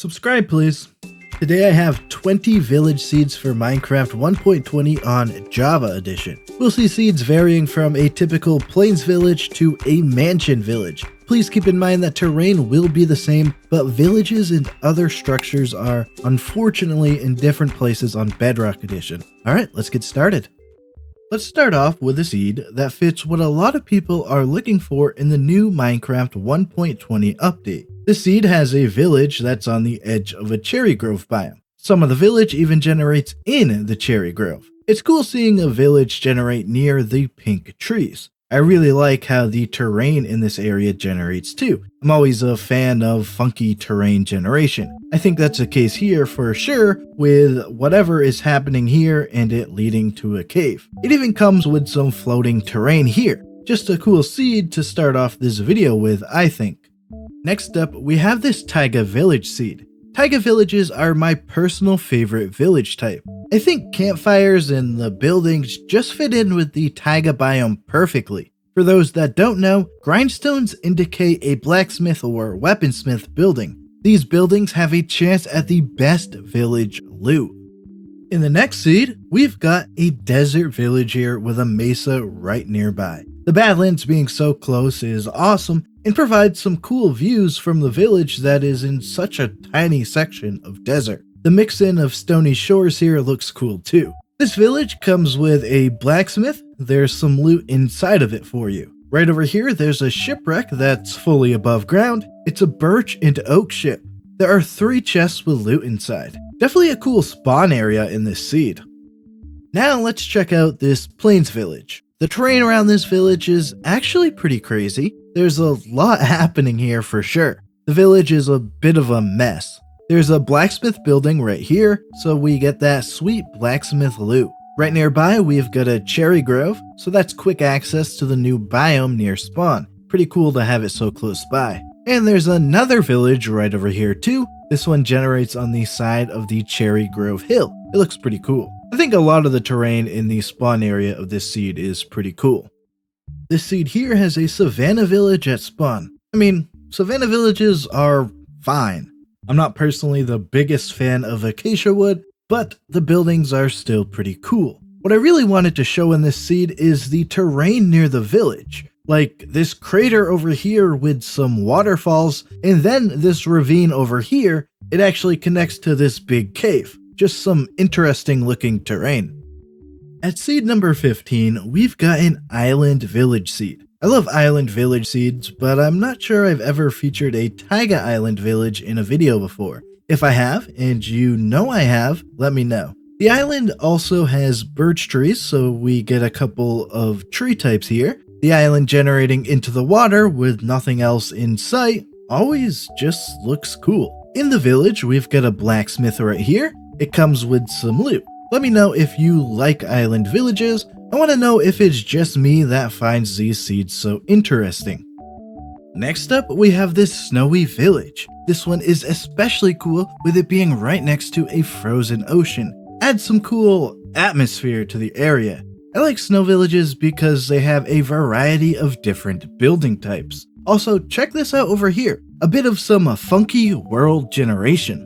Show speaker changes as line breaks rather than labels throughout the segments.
Subscribe please. Today I have 20 village seeds for Minecraft 1.20 on Java Edition. We'll see seeds varying from a typical plains village to a mansion village. Please keep in mind that terrain will be the same, but villages and other structures are unfortunately in different places on Bedrock Edition. Alright, let's get started. Let's start off with a seed that fits what a lot of people are looking for in the new Minecraft 1.20 update. The seed has a village that's on the edge of a cherry grove biome. Some of the village even generates in the cherry grove. It's cool seeing a village generate near the pink trees. I really like how the terrain in this area generates too. I'm always a fan of funky terrain generation. I think that's the case here for sure, with whatever is happening here and it leading to a cave. It even comes with some floating terrain here. Just a cool seed to start off this video with, I think. Next up, we have this Taiga village seed. Taiga villages are my personal favorite village type. I think campfires and the buildings just fit in with the Taiga biome perfectly. For those that don't know, grindstones indicate a blacksmith or weaponsmith building. These buildings have a chance at the best village loot. In the next seed, we've got a desert village here with a mesa right nearby. The Badlands being so close is awesome and provides some cool views from the village that is in such a tiny section of desert. The mix-in of stony shores here looks cool too. This village comes with a blacksmith. There's some loot inside of it for you. Right over here, there's a shipwreck that's fully above ground. It's a birch and oak ship. There are 3 chests with loot inside. Definitely a cool spawn area in this seed. Now let's check out this plains village. The terrain around this village is actually pretty crazy. There's a lot happening here for sure. The village is a bit of a mess. There's a blacksmith building right here, so we get that sweet blacksmith loot. Right nearby, we've got a cherry grove, so that's quick access to the new biome near spawn. Pretty cool to have it so close by. And there's another village right over here too. This one generates on the side of the cherry grove hill. It looks pretty cool. I think a lot of the terrain in the spawn area of this seed is pretty cool. This seed here has a Savanna village at spawn. I mean, Savanna villages are fine. I'm not personally the biggest fan of acacia wood, but the buildings are still pretty cool. What I really wanted to show in this seed is the terrain near the village. Like this crater over here with some waterfalls, and then this ravine over here, it actually connects to this big cave. Just some interesting looking terrain. At seed number 15, we've got an island village seed. I love island village seeds, but I'm not sure I've ever featured a Taiga island village in a video before. If I have, and you know I have, let me know. The island also has birch trees, so we get a couple of tree types here. The island generating into the water with nothing else in sight always just looks cool. In the village, we've got a blacksmith right here. It comes with some loot. Let me know if you like island villages. I want to know if it's just me that finds these seeds so interesting. Next up, we have this snowy village. This one is especially cool with it being right next to a frozen ocean. Adds some cool atmosphere to the area. I like snow villages because they have a variety of different building types. Also, check this out over here. A bit of some funky world generation.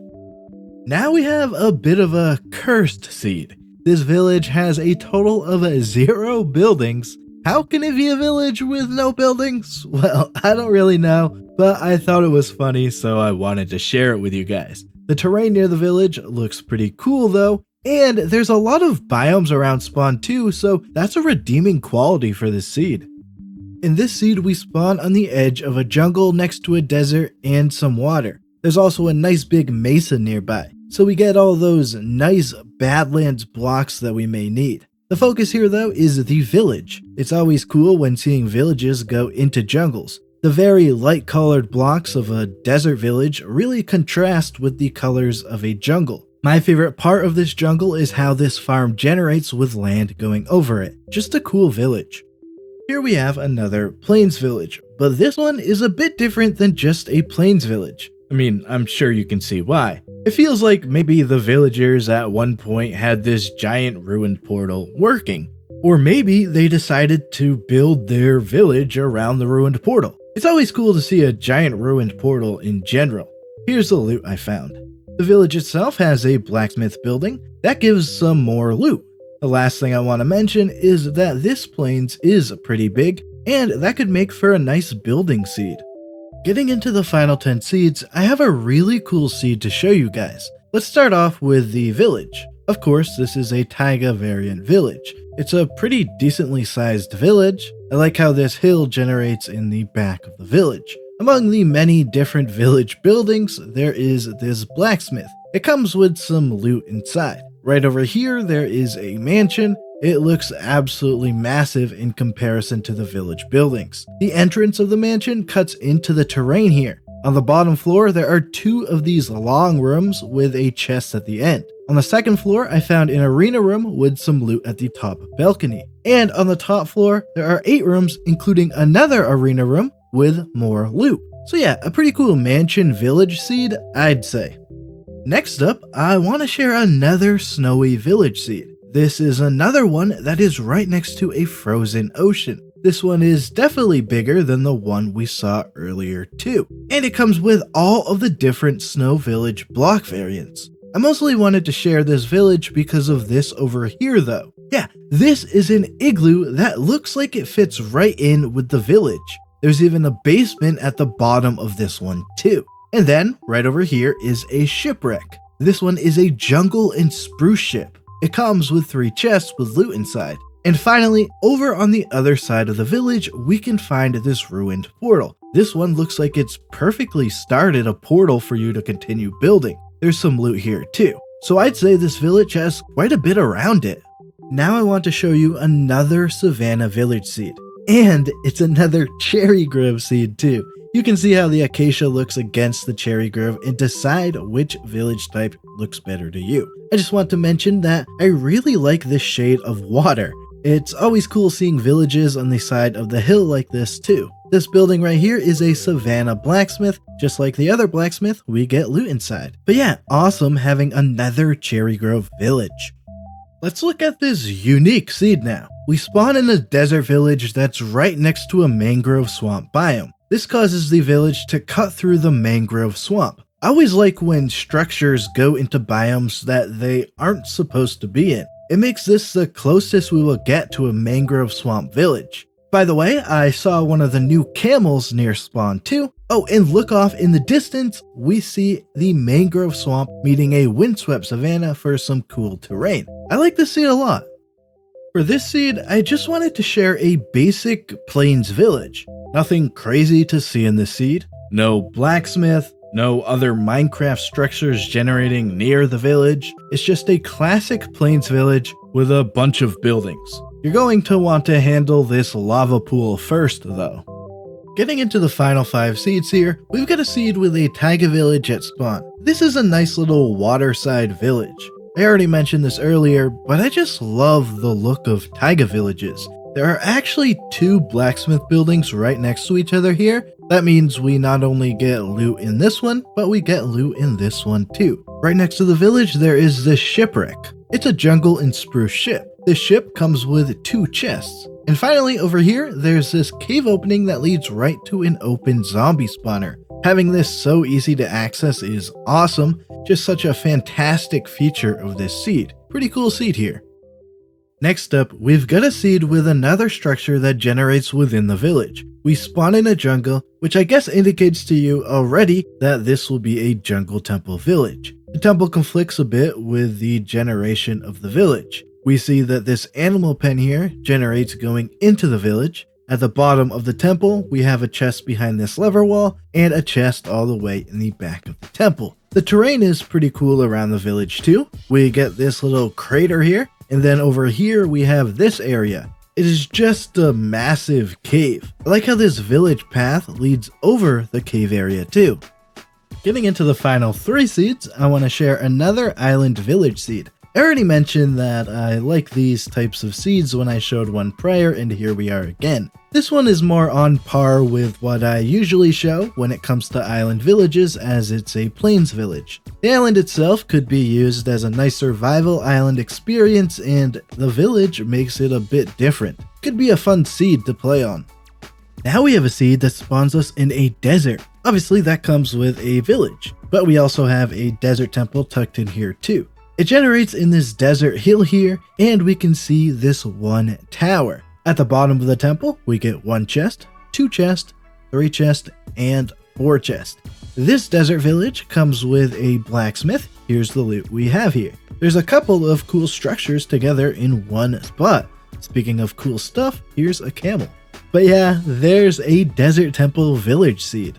Now we have a bit of a cursed seed. This village has a total of 0 buildings. How can it be a village with no buildings? Well, I don't really know, but I thought it was funny, so I wanted to share it with you guys. The terrain near the village looks pretty cool though, and there's a lot of biomes around spawn too, so that's a redeeming quality for this seed. In this seed, we spawn on the edge of a jungle next to a desert and some water. There's also a nice big mesa nearby, so we get all those nice Badlands blocks that we may need. The focus here though is the village. It's always cool when seeing villages go into jungles. The very light colored blocks of a desert village really contrast with the colors of a jungle. My favorite part of this jungle is how this farm generates with land going over it. Just a cool village. Here we have another plains village, but this one is a bit different than just a plains village. I mean, I'm sure you can see why. It feels like maybe the villagers at one point had this giant ruined portal working. Or maybe they decided to build their village around the ruined portal. It's always cool to see a giant ruined portal in general. Here's the loot I found. The village itself has a blacksmith building that gives some more loot. The last thing I want to mention is that this plains is pretty big, and that could make for a nice building seed. Getting into the final 10 seeds, I have a really cool seed to show you guys. Let's start off with the village. Of course, this is a Taiga variant village. It's a pretty decently sized village. I like how this hill generates in the back of the village. Among the many different village buildings, there is this blacksmith. It comes with some loot inside. Right over here, there is a mansion. It looks absolutely massive in comparison to the village buildings. The entrance of the mansion cuts into the terrain here. On the bottom floor, there are 2 of these long rooms with a chest at the end. On the second floor, I found an arena room with some loot at the top balcony. And on the top floor, there are 8 rooms, including another arena room with more loot. So yeah, a pretty cool mansion village seed, I'd say. Next up, I want to share another snowy village seed. This is another one that is right next to a frozen ocean. This one is definitely bigger than the one we saw earlier too. And it comes with all of the different snow village block variants. I mostly wanted to share this village because of this over here though. Yeah, this is an igloo that looks like it fits right in with the village. There's even a basement at the bottom of this one too. And then, right over here is a shipwreck. This one is a jungle and spruce ship. It comes with 3 chests with loot inside. And finally, over on the other side of the village, we can find this ruined portal. This one looks like it's perfectly started a portal for you to continue building. There's some loot here too. So I'd say this village has quite a bit around it. Now I want to show you another Savanna village seed. And it's another cherry grove seed too. You can see how the acacia looks against the cherry grove and decide which village type looks better to you. I just want to mention that I really like this shade of water. It's always cool seeing villages on the side of the hill like this too. This building right here is a Savanna blacksmith. Just like the other blacksmith, we get loot inside. But yeah, awesome having another cherry grove village. Let's look at this unique seed now. We spawn in a desert village that's right next to a mangrove swamp biome. This causes the village to cut through the mangrove swamp. I always like when structures go into biomes that they aren't supposed to be in. It makes this the closest we will get to a mangrove swamp village. By the way, I saw one of the new camels near spawn too. Oh, and look off in the distance, we see the mangrove swamp meeting a windswept savanna for some cool terrain. I like this seed a lot. For this seed, I just wanted to share a basic plains village. Nothing crazy to see in this seed. No blacksmith, no other Minecraft structures generating near the village. It's just a classic plains village with a bunch of buildings. You're going to want to handle this lava pool first though. Getting into the final 5 seeds here, we've got a seed with a taiga village at spawn. This is a nice little waterside village. I already mentioned this earlier, but I just love the look of taiga villages. There are actually 2 blacksmith buildings right next to each other here. That means we not only get loot in this one, but we get loot in this one too. Right next to the village, there is this shipwreck. It's a jungle and spruce ship. This ship comes with 2 chests. And finally, over here, there's this cave opening that leads right to an open zombie spawner. Having this so easy to access is awesome. Just such a fantastic feature of this seed. Pretty cool seed here. Next up, we've got a seed with another structure that generates within the village. We spawn in a jungle, which I guess indicates to you already that this will be a jungle temple village. The temple conflicts a bit with the generation of the village. We see that this animal pen here generates going into the village. At the bottom of the temple, we have a chest behind this lever wall and a chest all the way in the back of the temple. The terrain is pretty cool around the village too. We get this little crater here, and then over here we have this area. It is just a massive cave. I like how this village path leads over the cave area too. Getting into the final 3 seeds, I want to share another island village seed. I already mentioned that I like these types of seeds when I showed one prior, and here we are again. This one is more on par with what I usually show when it comes to island villages, as it's a plains village. The island itself could be used as a nice survival island experience, and the village makes it a bit different. Could be a fun seed to play on. Now we have a seed that spawns us in a desert. Obviously that comes with a village, but we also have a desert temple tucked in here too. It generates in this desert hill here, and we can see this one tower. At the bottom of the temple, we get 1 chest, 2 chests, 3 chests, and 4 chests. This desert village comes with a blacksmith. Here's the loot we have here. There's a couple of cool structures together in one spot. Speaking of cool stuff, here's a camel. But yeah, there's a desert temple village seed.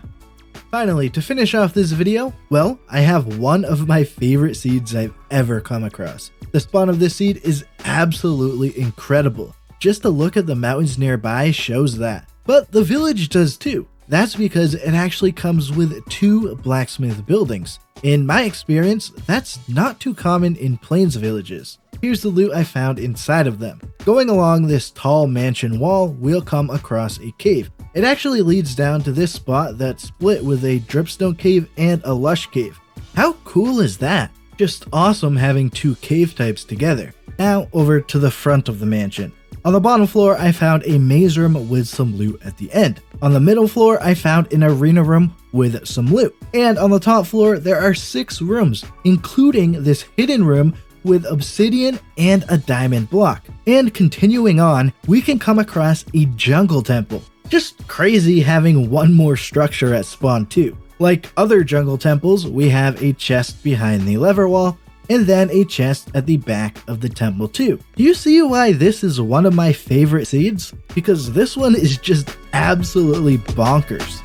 Finally, to finish off this video, well, I have one of my favorite seeds I've ever come across. The spawn of this seed is absolutely incredible. Just a look at the mountains nearby shows that. But the village does too. That's because it actually comes with 2 blacksmith buildings. In my experience, that's not too common in plains villages. Here's the loot I found inside of them. Going along this tall mansion wall, we'll come across a cave. It actually leads down to this spot that's split with a dripstone cave and a lush cave. How cool is that? Just awesome having 2 cave types together. Now over to the front of the mansion. On the bottom floor, I found a maze room with some loot at the end. On the middle floor, I found an arena room with some loot. And on the top floor, there are 6 rooms, including this hidden room with obsidian and a diamond block. And continuing on, we can come across a jungle temple. Just crazy having one more structure at spawn too. Like other jungle temples, we have a chest behind the lever wall, and then a chest at the back of the temple too. Do you see why this is one of my favorite seeds? Because this one is just absolutely bonkers.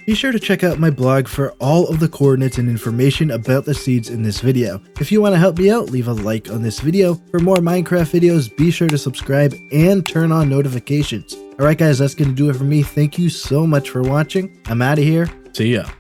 Be sure to check out my blog for all of the coordinates and information about the seeds in this video. If you want to help me out, leave a like on this video. For more Minecraft videos, be sure to subscribe and turn on notifications. Alright guys, that's going to do it for me. Thank you so much for watching. I'm out of here. See ya.